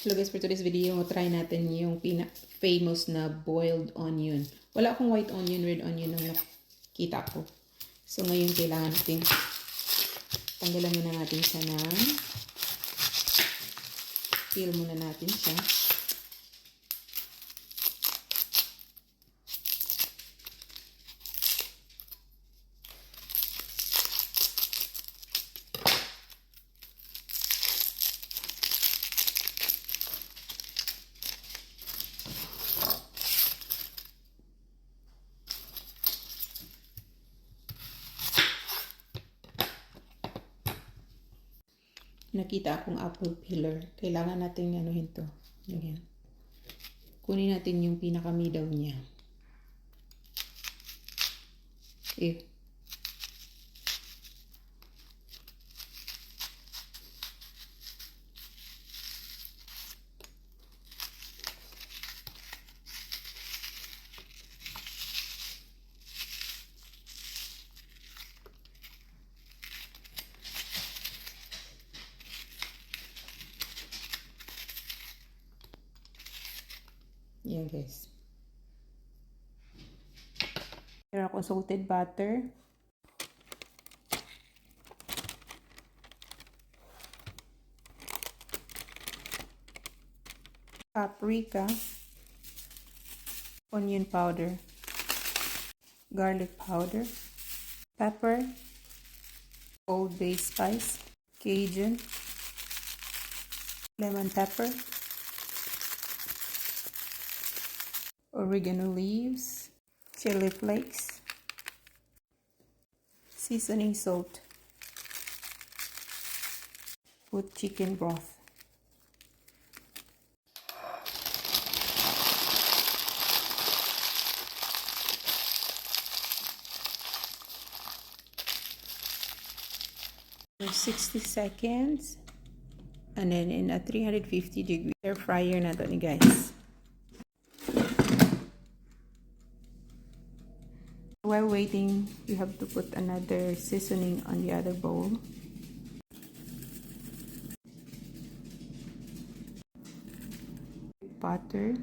Hello guys, for today's video, try natin yung famous na boiled onion. Wala akong white onion, red onion ang nakita ko. So ngayon kailangan natin tanggalan muna natin siya ng peel muna natin siya. Nakita akong apple peeler. Kailangan natin anuhin to. Yan. Kunin natin yung pinaka-middle niya. Okay. Yan guys. Meron akong salted butter. Paprika. Onion powder. Garlic powder. Pepper. Old Bay spice. Cajun. Lemon pepper. Oregano leaves, chili flakes, seasoning salt, put chicken broth. For 60 seconds, and then in a 350-degree air fryer na to ni guys. While waiting, you have to put another seasoning on the other bowl. Butter.